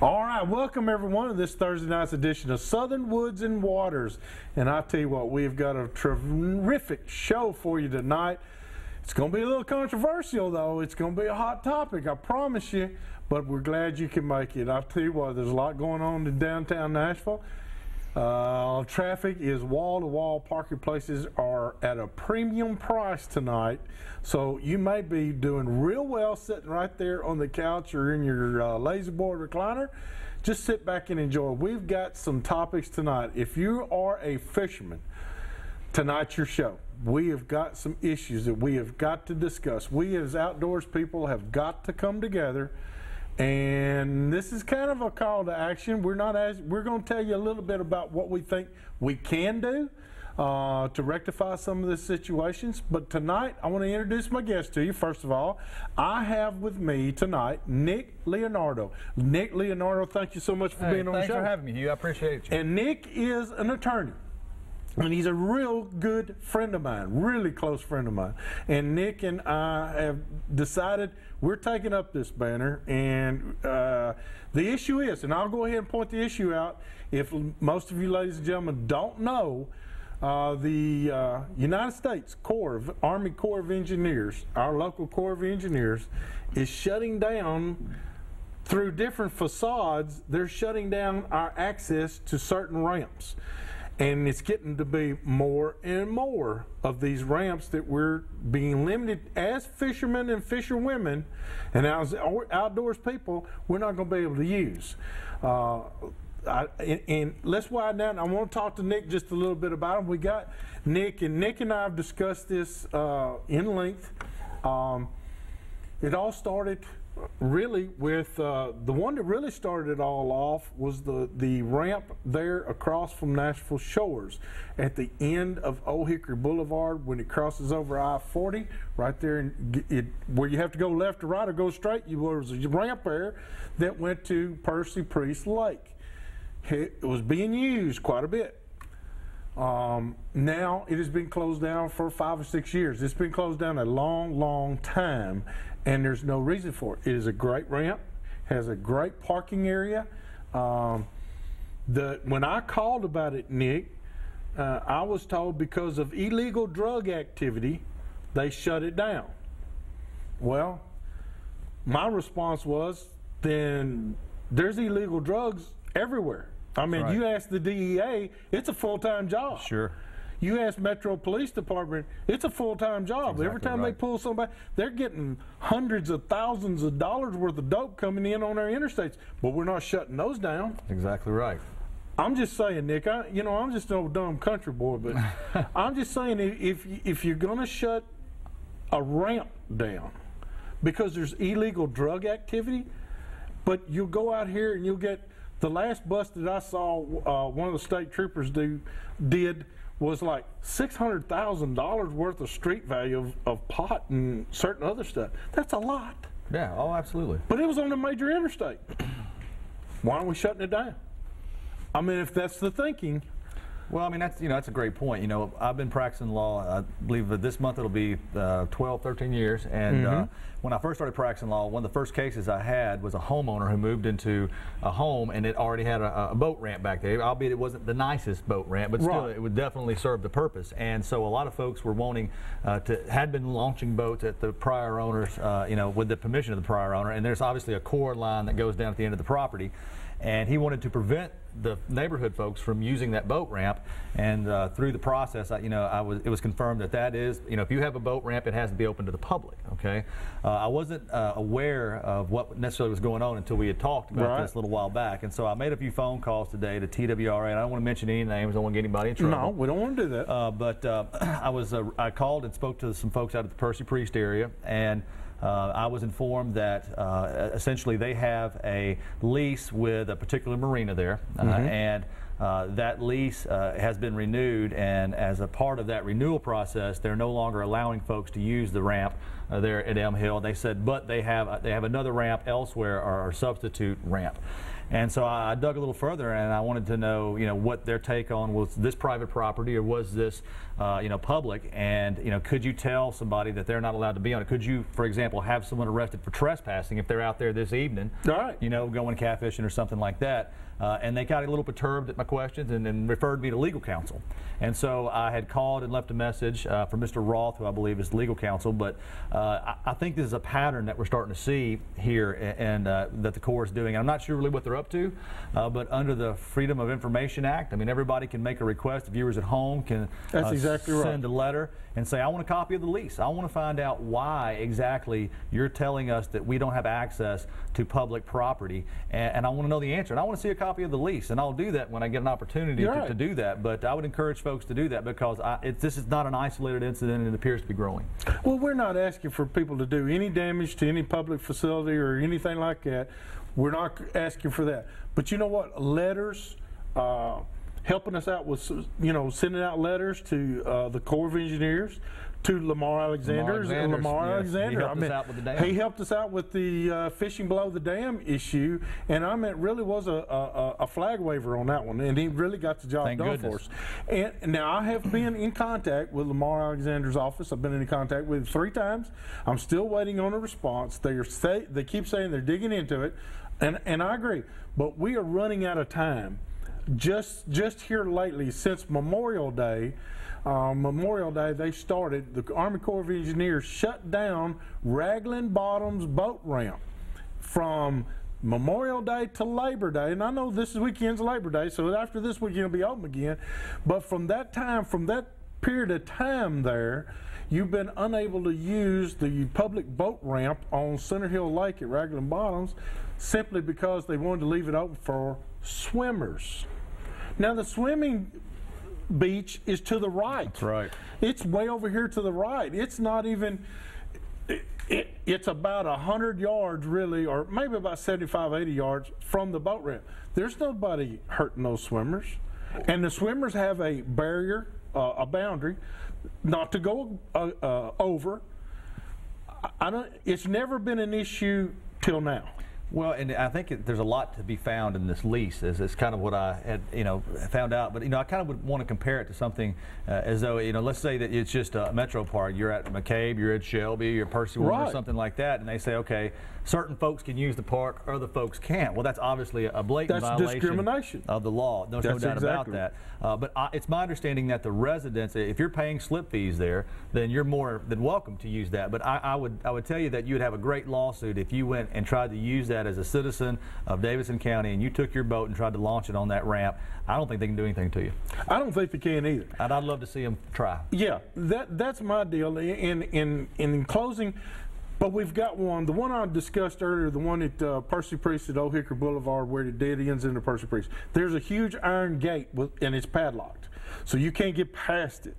All right, welcome everyone to this Thursday night's edition of Southern Woods and Waters. And I tell you what, we've got a terrific show for you tonight. It's going to be a little controversial, though. It's going to be a hot topic, I promise you. But we're glad you can make it. I'll tell you what, there's a lot going on in downtown Nashville. Traffic is wall-to-wall. Parking places are at a premium price tonight. So you may be doing real well sitting right there on the couch or in your lazy boy recliner. Just sit back and enjoy. We've got some topics tonight. If you are a fisherman, tonight's your show. We have got some issues that we have got to discuss. We as outdoors people have got to come together. And this is kind of a call to action. We're going to tell you a little bit about what we think we can do to rectify some of the situations. But tonight, I want to introduce my guest to you. First of all, I have with me tonight Nick Leonardo. Nick Leonardo, thank you so much for being on the show. Thanks for having me, Hugh. I appreciate you. And Nick is an attorney. And he's a real good friend of mine, really close friend of mine. And Nick and I have decided we're taking up this banner. And the issue is, and I'll go ahead and point the issue out, if most of you ladies and gentlemen don't know, the United States Army Corps of Engineers, our local Corps of Engineers, is shutting down through different facades. They're shutting down our access to certain ramps. And it's getting to be more and more of these ramps that we're being limited as fishermen and fisherwomen, and as outdoors people, we're not going to be able to use. And let's widen down. I want to talk to Nick just a little bit about him. We got Nick, and Nick and I have discussed this in length. It all started really with the one that really started it all off was the ramp there across from Nashville Shores at the end of Old Hickory Boulevard when it crosses over I-40 right there where you have to go left or right or go straight. There was a ramp there that went to Percy Priests Lake. It was being used quite a bit. Now it has been closed down for 5 or 6 years. It's been closed down a long time, and there's no reason for it. It is a great ramp, has a great parking area. When I called about it, Nick, I was told because of illegal drug activity, they shut it down. Well, my response was, then there's illegal drugs everywhere. I mean, right. You ask the DEA, it's a full-time job. Sure. You ask Metro Police Department, it's a full-time job. Exactly. Every time they pull somebody, they're getting hundreds of thousands of dollars worth of dope coming in on our interstates. But we're not shutting those down. Exactly right. I'm just saying, Nick, I'm just an old dumb country boy, but I'm just saying if you're going to shut a ramp down because there's illegal drug activity, but you'll go out here and you'll get the last bust that I saw one of the state troopers did was like $600,000 worth of street value of pot and certain other stuff. That's a lot. Yeah, oh, absolutely. But it was on a major interstate. Why aren't we shutting it down? I mean, if that's the thinking. Well, I mean, that's a great point. I've been practicing law, I believe that this month it'll be 12, 13 years. And when I first started practicing law, one of the first cases I had was a homeowner who moved into a home and it already had a boat ramp back there, albeit it wasn't the nicest boat ramp, but still it would definitely serve the purpose. And so a lot of folks were wanting had been launching boats at the prior owners, with the permission of the prior owner. And there's obviously a cord line that goes down at the end of the property. And he wanted to prevent the neighborhood folks from using that boat ramp, and through the process, it was confirmed that is, if you have a boat ramp, it has to be open to the public. Okay, I wasn't aware of what necessarily was going on until we had talked about this a little while back, and so I made a few phone calls today to TWRA, and I don't want to mention any names, I don't want to get anybody in trouble. No, we don't want to do that. But I called and spoke to some folks out of the Percy Priests area, and I was informed that essentially they have a lease with a particular marina there, and that lease has been renewed, and as a part of that renewal process, they're no longer allowing folks to use the ramp there at Elm Hill. They said, but they have another ramp elsewhere, or a substitute ramp. And so I dug a little further, and I wanted to know, what their take on was this private property or was this, public, and could you tell somebody that they're not allowed to be on it? Could you, for example, have someone arrested for trespassing if they're out there this evening, right, going catfishing or something like that? And they got a little perturbed at my questions and referred me to legal counsel. And so I had called and left a message for Mr. Roth, who I believe is legal counsel. But I think this is a pattern that we're starting to see here, and that the Corps is doing. And I'm not sure really what they're up to, but under the Freedom of Information Act, I mean, everybody can make a request. The viewers at home can send a letter and say, I want a copy of the lease. I want to find out why exactly you're telling us that we don't have access to public property, and I want to know the answer. And I want to see a copy of the lease, and I'll do that when I get an opportunity to do that. But I would encourage folks to do that, because this is not an isolated incident, and it appears to be growing. Well, we're not asking for people to do any damage to any public facility or anything like that. We're not asking for that. But you know what? Letters, helping us out with, sending out letters to the Corps of Engineers, to Lamar Alexander. He helped us out with the fishing below the dam issue, and I mean, it really was a flag waver on that one, and he really got the job done for us. And now I have been in contact with Lamar Alexander's office. I've been in contact with him 3 times. I'm still waiting on a response. They keep saying they're digging into it, and I agree. But we are running out of time. Just here lately, since Memorial Day, they started, the Army Corps of Engineers shut down Raglan Bottom's boat ramp from Memorial Day to Labor Day. And I know this weekend's Labor Day, so after this weekend it'll be open again. But from that period of time there, you've been unable to use the public boat ramp on Center Hill Lake at Raglan Bottoms simply because they wanted to leave it open for swimmers. Now the swimming beach is to the right. That's right. It's way over here to the right. It's not even, it's about 100 yards really, or maybe about 75, 80 yards from the boat ramp. There's nobody hurting those swimmers. And the swimmers have a barrier, a boundary, not to go over. It's never been an issue till now. Well, and I think there's a lot to be found in this lease. Is kind of what I had, found out. But I kind of would want to compare it to something as though, let's say that it's just a metro park. You're at McCabe, you're at Shelby, you're at Percy or something like that, and they say, okay, certain folks can use the park, other folks can't. Well, that's obviously a blatant violation discrimination of the law. There's no doubt about that. But it's my understanding that the residents, if you're paying slip fees there, then you're more than welcome to use that. But I would tell you that you would have a great lawsuit if you went and tried to use that as a citizen of Davidson County and you took your boat and tried to launch it on that ramp. I don't think they can do anything to you. I don't think they can either. And I'd love to see them try. Yeah, that's my deal. In closing, but we've got one. The one I discussed earlier, the one at Percy Priests at Old Hickory Boulevard, where it dead ends into Percy Priests. There's a huge iron gate and it's padlocked, so you can't get past it.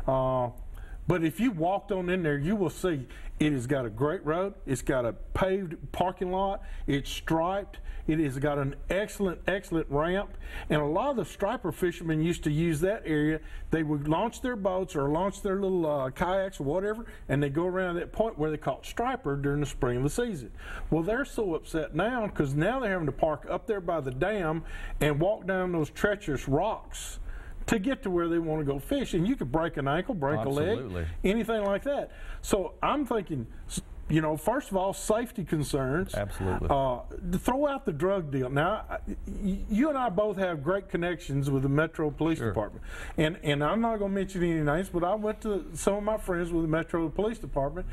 But if you walked on in there, you will see it has got a great road. It's got a paved parking lot. It's striped. It has got an excellent ramp. And a lot of the striper fishermen used to use that area. They would launch their boats or launch their little kayaks or whatever, and they go around that point where they caught striper during the spring of the season. Well, they're so upset now because now they're having to park up there by the dam and walk down those treacherous rocks to get to where they want to go fish. And you could break an ankle, break a leg, anything like that. So I'm thinking, first of all, safety concerns. Absolutely. Throw out the drug deal. Now, you and I both have great connections with the Metro Police Department. And I'm not going to mention any names, but I went to some of my friends with the Metro Police Department,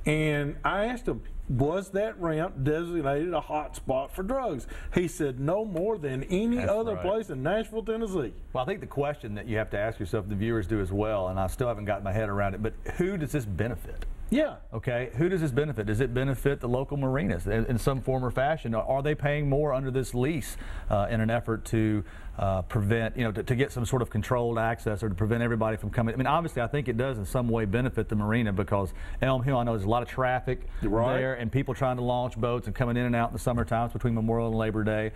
and I asked them, was that ramp designated a hot spot for drugs? He said no more than any other place in Nashville, Tennessee. Well, I think the question that you have to ask yourself, the viewers do as well, and I still haven't gotten my head around it, but who does this benefit? Yeah. Okay. Who does this benefit? Does it benefit the local marinas in some form or fashion? Are they paying more under this lease in an effort to prevent, to get some sort of controlled access or to prevent everybody from coming. I mean, obviously, I think it does in some way benefit the marina because Elm Hill, I know there's a lot of traffic there and people trying to launch boats and coming in and out in the summer times between Memorial and Labor Day.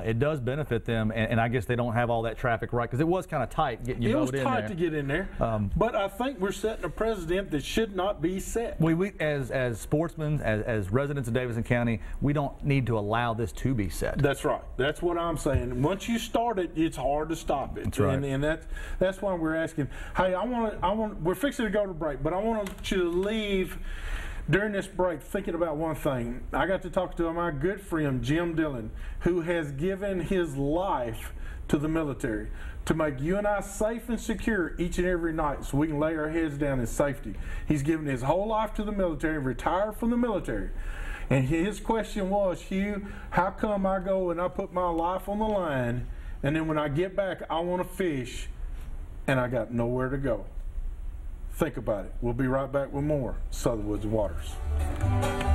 It does benefit them, and I guess they don't have all that traffic right because it was kind of tight getting your boat in there. It was tight to get in there, but I think we're setting a precedent that should not be set. We as sportsmen, as residents of Davidson County, we don't need to allow this to be set. That's right. That's what I'm saying. Once you start it, it's hard to stop it. That's right. And that's why we're asking. Hey, we're fixing to go to break, but I want you to leave during this break thinking about one thing. I got to talk to my good friend Jim Dillon, who has given his life to the military to make you and I safe and secure each and every night so we can lay our heads down in safety. He's given his whole life to the military, retired from the military. And his question was, Hugh, how come I go and I put my life on the line, and then when I get back, I want to fish, and I got nowhere to go? Think about it. We'll be right back with more Southern Woods and Waters.